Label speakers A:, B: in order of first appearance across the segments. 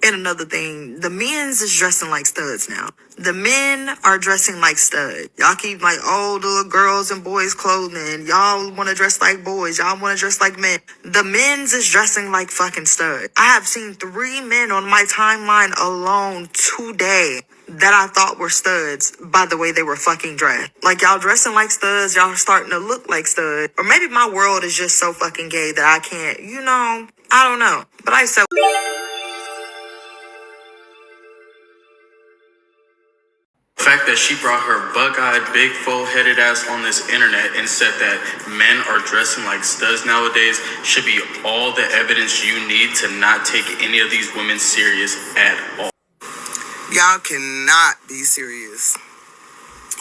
A: And another thing, the men's is dressing like studs now. The men are dressing like studs. Y'all keep like, oh, the little girls and boys clothing. Y'all want to dress like boys. Y'all want to dress like men. The men's is dressing like fucking studs. I have seen 3 men on my timeline alone today that I thought were studs by the way they were fucking dressed. Like, y'all dressing like studs. Y'all starting to look like studs. Or maybe my world is just so fucking gay that I can't, I don't know. But I said...
B: The fact that she brought her bug-eyed, big, full-headed ass on this internet and said that men are dressing like studs nowadays should be all the evidence you need to not take any of these women serious at all.
C: Y'all cannot be serious.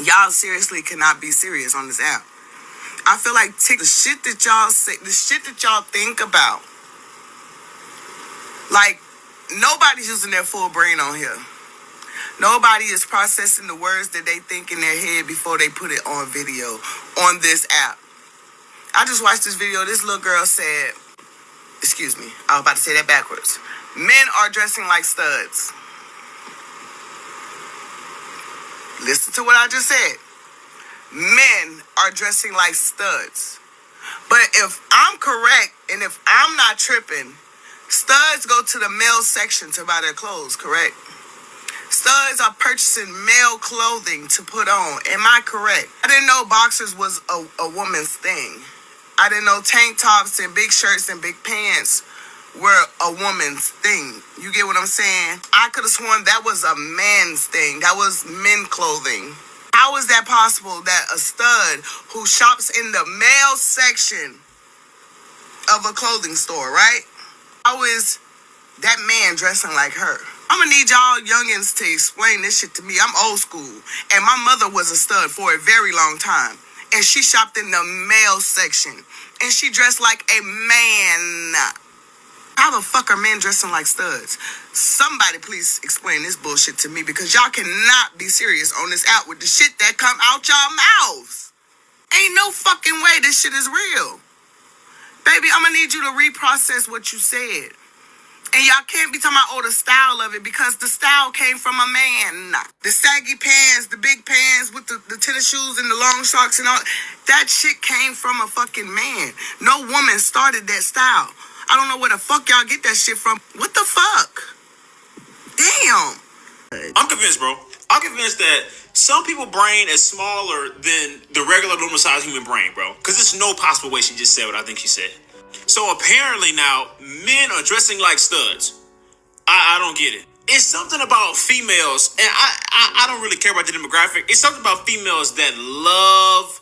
C: Y'all seriously cannot be serious on this app. I feel like the shit that y'all say, the shit that y'all think about, like, nobody's using their full brain on here. Nobody is processing the words that they think in their head before they put it on video on this app. I just watched this video. This little girl said, excuse me, I was about to say that backwards. Men are dressing like studs. Listen to what I just said. Men are dressing like studs. But if I'm correct and if I'm not tripping, studs go to the male section to buy their clothes, correct? Studs are purchasing male clothing to put on. Am I correct? I didn't know boxers was a woman's thing. I didn't know tank tops and big shirts and big pants were a woman's thing. You get what I'm saying? I could have sworn that was a man's thing. That was men clothing. How is that possible that a stud who shops in the male section of a clothing store, right? How is that man dressing like her? I'm gonna need y'all youngins to explain this shit to me. I'm old school. And my mother was a stud for a very long time. And she shopped in the male section. And she dressed like a man. How the fuck are men dressing like studs? Somebody please explain this bullshit to me, because y'all cannot be serious on this app with the shit that come out y'all mouths. Ain't no fucking way this shit is real. Baby, I'm gonna need you to reprocess what you said. And y'all can't be talking about, oh, the style of it, because the style came from a man. The saggy pants, the big pants with the tennis shoes and the long socks and all. That shit came from a fucking man. No woman started that style. I don't know where the fuck y'all get that shit from. What the fuck? Damn.
D: I'm convinced, bro. I'm convinced that some people's brain is smaller than the regular normal size human brain, bro. Because there's no possible way she just said what I think she said. So apparently now, men are dressing like studs. I don't get it. It's something about females, and I don't really care about the demographic. It's something about females that love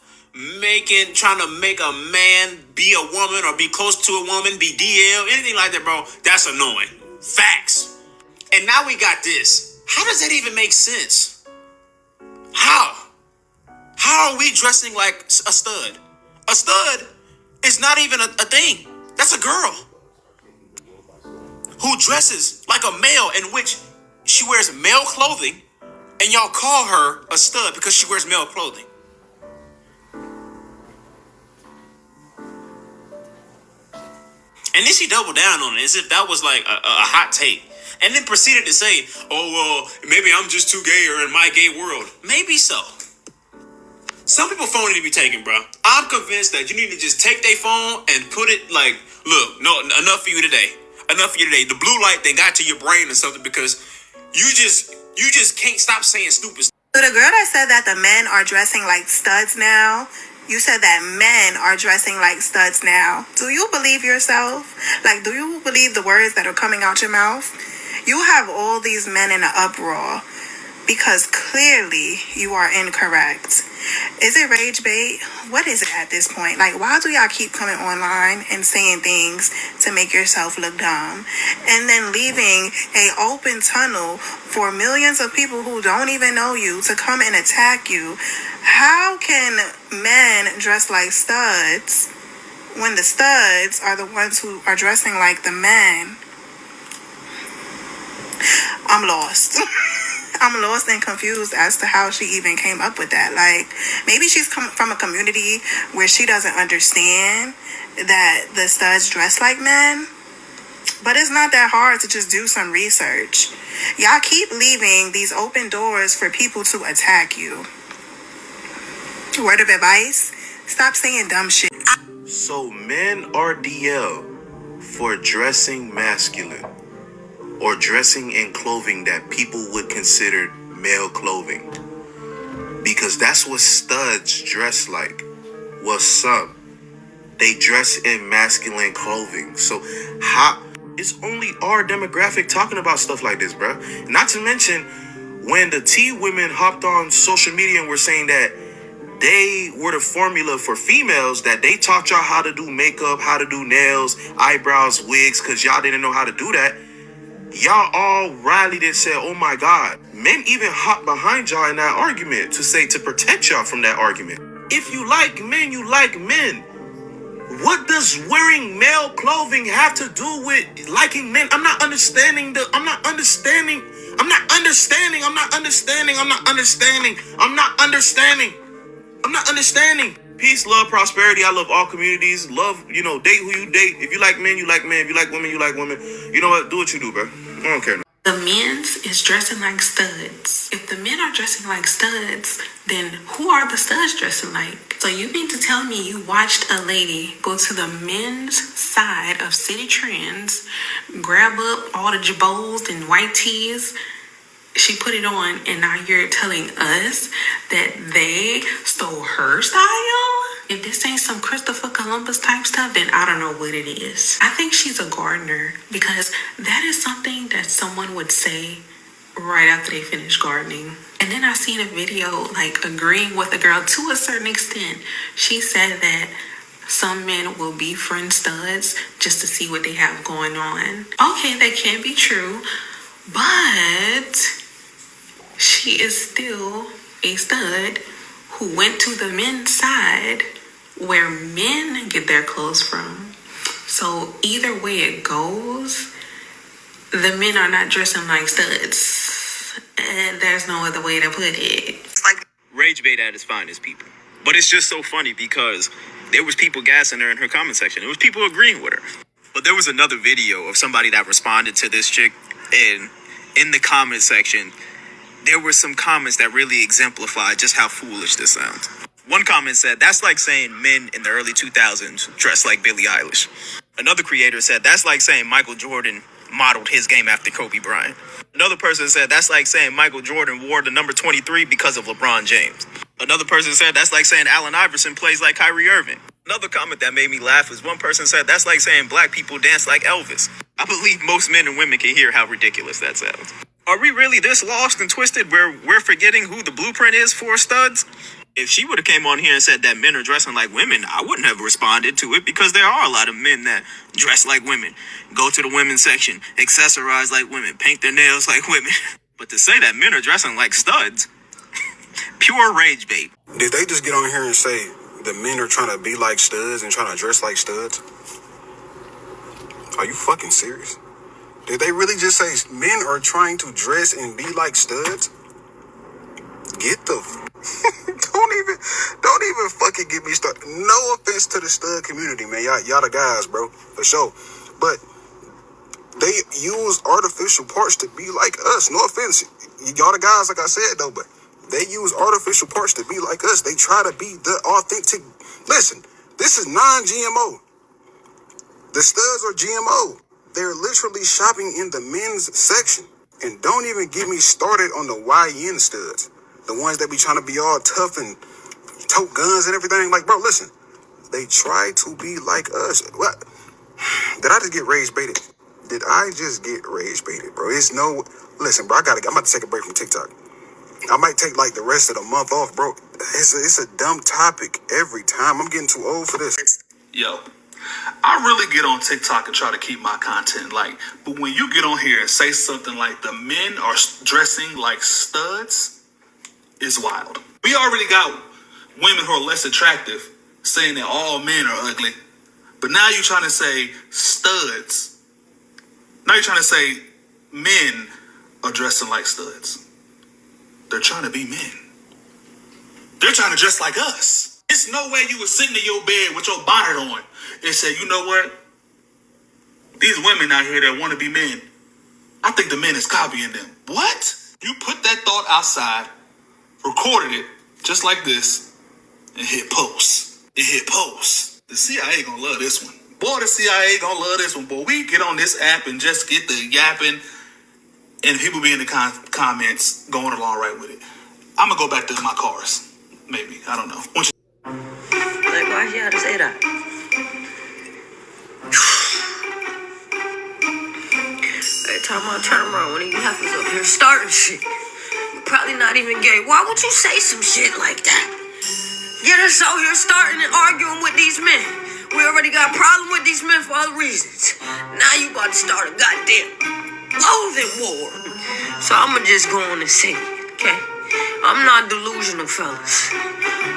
D: trying to make a man be a woman or be close to a woman, be DL, anything like that, bro. That's annoying. Facts. And now we got this. How does that even make sense? How? How are we dressing like a stud? A stud is not even a thing. That's a girl who dresses like a male, in which she wears male clothing, and y'all call her a stud because she wears male clothing. And then she doubled down on it as if that was like a hot take. And then proceeded to say, oh, well, maybe I'm just too gay or in my gay world. Maybe so. Some people phone need to be taken, bro. I'm convinced that you need to just take their phone and put it like, look, no, enough for you today. Enough for you today. The blue light they got to your brain or something, because you just can't stop saying stupid stuff.
A: So the girl that said that the men are dressing like studs now, you said that men are dressing like studs now. Do you believe yourself? Like, do you believe the words that are coming out your mouth? You have all these men in an uproar because clearly you are incorrect. Is it rage bait? What is it at this point? Like, why do y'all keep coming online and saying things to make yourself look dumb, and then leaving a open tunnel for millions of people who don't even know you to come and attack you? How can men dress like studs when the studs are the ones who are dressing like the men? I'm lost. I'm lost and confused as to how she even came up with that. Like, maybe she's come from a community where she doesn't understand that the studs dress like men. But it's not that hard to just do some research. Y'all keep leaving these open doors for people to attack you. Word of advice, stop saying dumb shit.
E: So men are DL for dressing masculine or dressing in clothing that people would consider male clothing. Because that's what studs dress like. Well, some. They dress in masculine clothing. So how it's only our demographic talking about stuff like this, bro. Not to mention when the T women hopped on social media and were saying that they were the formula for females, that they taught y'all how to do makeup, how to do nails, eyebrows, wigs, because y'all didn't know how to do that. Y'all all rallied and said, oh my God. Men even hopped behind y'all in that argument to protect y'all from that argument. If you like men, you like men. What does wearing male clothing have to do with liking men? I'm not understanding. Peace, love, prosperity. I love all communities. Love, date who you date. If you like men, you like men. If you like women, you like women. You know what? Do what you do, bro. I don't care.
A: The men's is dressing like studs. If the men are dressing like studs, then who are the studs dressing like? So you mean to tell me you watched a lady go to the men's side of City Trends, grab up all the jabos and white tees, she put it on, and now you're telling us that they stole her style? If this ain't some Christopher Columbus type stuff, then I don't know what it is. I think she's a gardener, because that is something that someone would say right after they finish gardening. And then I seen a video like agreeing with a girl to a certain extent. She said that some men will befriend studs just to see what they have going on. Okay, that can be true, but she is still a stud who went to the men's side where men get their clothes from. So either way it goes, the men are not dressing like studs. And there's no other way to put it.
F: Rage bait at its finest, people. But it's just so funny because there was people gassing her in her comment section. There was people agreeing with her. But there was another video of somebody that responded to this chick, and in the comment section, there were some comments that really exemplified just how foolish this sounds. One comment said, that's like saying men in the early 2000s dressed like Billie Eilish. Another creator said, that's like saying Michael Jordan modeled his game after Kobe Bryant. Another person said, that's like saying Michael Jordan wore the number 23 because of LeBron James. Another person said, that's like saying Allen Iverson plays like Kyrie Irving. Another comment that made me laugh was one person said, that's like saying black people dance like Elvis. I believe most men and women can hear how ridiculous that sounds. Are we really this lost and twisted where we're forgetting who the blueprint is for studs? If she would have came on here and said that men are dressing like women, I wouldn't have responded to it, because there are a lot of men that dress like women, go to the women's section, accessorize like women, paint their nails like women. But to say that men are dressing like studs, pure rage bait.
G: Did they just get on here and say the men are trying to be like studs and trying to dress like studs? Are you fucking serious? Did they really just say men are trying to dress and be like studs? Get the don't even fucking get me started. No offense to the stud community, man. Y'all the guys, bro, for sure. But they use artificial parts to be like us. No offense, y'all the guys, like I said though. But they use artificial parts to be like us. They try to be the authentic. Listen, this is non-GMO. The studs are GMO. They're literally shopping in the men's section. And don't even get me started on the YN studs. The ones that be trying to be all tough and tote guns and everything. Like, bro, listen. They try to be like us. What? Did I just get rage baited? Did I just get rage baited, bro? It's no... Listen, bro, I'm about to take a break from TikTok. I might take, like, the rest of the month off, bro. It's a dumb topic every time. I'm getting too old for this.
H: Yo, I really get on TikTok and try to keep my content light. But when you get on here and say something like the men are dressing like studs, it's wild. We already got women who are less attractive saying that all men are ugly. But now you're trying to say studs. Now you're trying to say men are dressing like studs. They're trying to be men. They're trying to dress like us. There's no way you were sitting in your bed with your bonnet on and say, you know what? These women out here that want to be men, I think the men is copying them. What? You put that thought outside, recorded it just like this, and hit post. It hit post. The CIA gonna love this one. Boy, the CIA gonna love this one. Boy, we get on this app and just get the yapping, and people be in the comments going along right with it. I'm gonna go back to my cars. Maybe. I don't know.
I: Like, why you have to say that? Every time I turn around, one of you heifers up here starting shit. You're probably not even gay. Why would you say some shit like that? Get us out here starting and arguing with these men. We already got a problem with these men for other reasons. Now you about to start a goddamn loathing war. So I'ma just go on and say it, okay? I'm not delusional, fellas.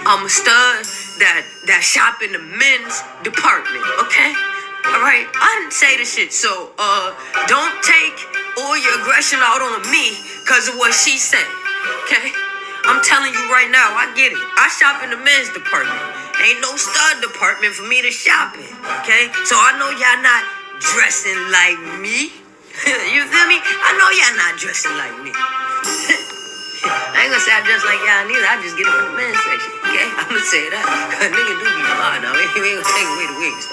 I: I'm a stud that shop in the men's department, okay? Alright? I didn't say the shit, so don't take all your aggression out on me because of what she said, okay? I'm telling you right now, I get it. I shop in the men's department. Ain't no stud department for me to shop in, okay? So I know y'all not dressing like me. You feel me? I know y'all not dressing like me. I ain't gonna say I dress like y'all neither. I just get it from the men's section, okay? I'm gonna say that. Cause nigga do be blind now. We ain't gonna take away the wigs.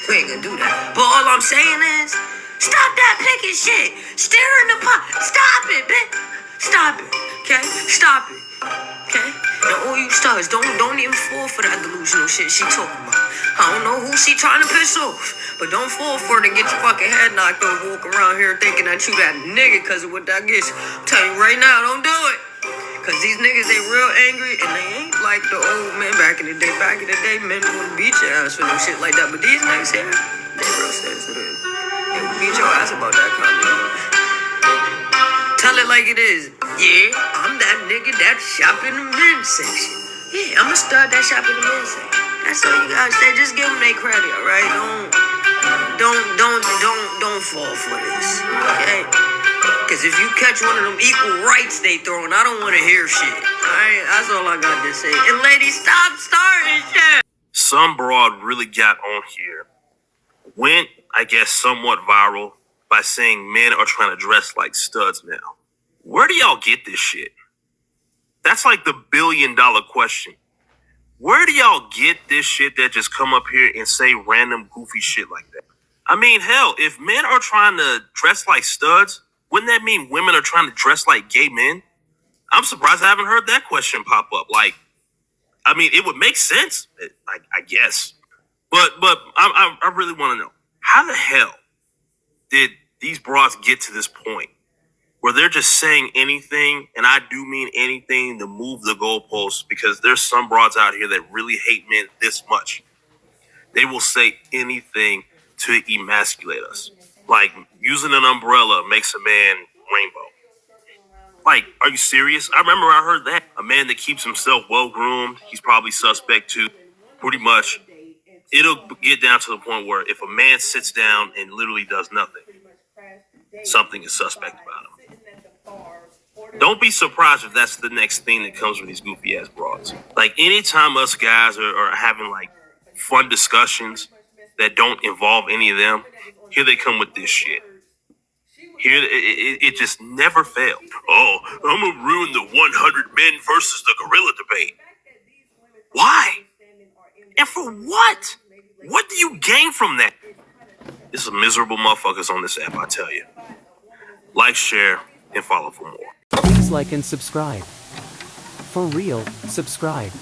I: We ain't gonna do that. But all I'm saying is, stop that picking shit. Stare in the pot. Stop it, bitch. Stop it, okay? Stop it. Okay? And all you studs, don't even fall for that delusional shit she talking about. I don't know who she trying to piss off, but don't fall for it and get your fucking head knocked off. Walk around here thinking that you that nigga because of what that gets. I'm telling you right now, don't do it. Because these niggas, they real angry and they ain't like the old men back in the day. Back in the day, men would beat your ass for no shit like that. But these niggas here, they real sensitive. They would beat your ass about that kind of shit. Tell it like it is. Yeah, I'm that nigga that shop in the men's section. Yeah, I'm a stud that shop in the men's section. That's all you guys say. Just give them their credit, all right? Don't fall for this, okay? Because if you catch one of them equal rights they throwing, I don't want to hear shit. All right, that's all I got to say. And ladies, stop starting shit.
J: Some broad really got on here. Went, I guess, somewhat viral by saying men are trying to dress like studs now. Where do y'all get this shit? That's like the $1 billion question. Where do y'all get this shit that just come up here and say random goofy shit like that? I mean, hell, if men are trying to dress like studs, wouldn't that mean women are trying to dress like gay men? I'm surprised I haven't heard that question pop up. Like, I mean, it would make sense, I guess. But I really want to know, how the hell did these broads get to this point where they're just saying anything, and I do mean anything, to move the goalposts? Because there's some broads out here that really hate men this much. They will say anything to emasculate us. Like, using an umbrella makes a man rainbow. Like, are you serious? I remember I heard that. A man that keeps himself well-groomed, he's probably suspect too. Pretty much, it'll get down to the point where if a man sits down and literally does nothing, something is suspect about him. Don't be surprised if that's the next thing that comes with these goofy ass broads. Like, anytime us guys are having like fun discussions that don't involve any of them, here they come with this shit. Here, it just never fails. Oh, I'm gonna ruin the 100 men versus the gorilla debate. Why? And for what? What do you gain from that? There's some miserable motherfuckers on this app, I tell you. Like, share, and follow for more.
K: Please like and subscribe. For real, subscribe.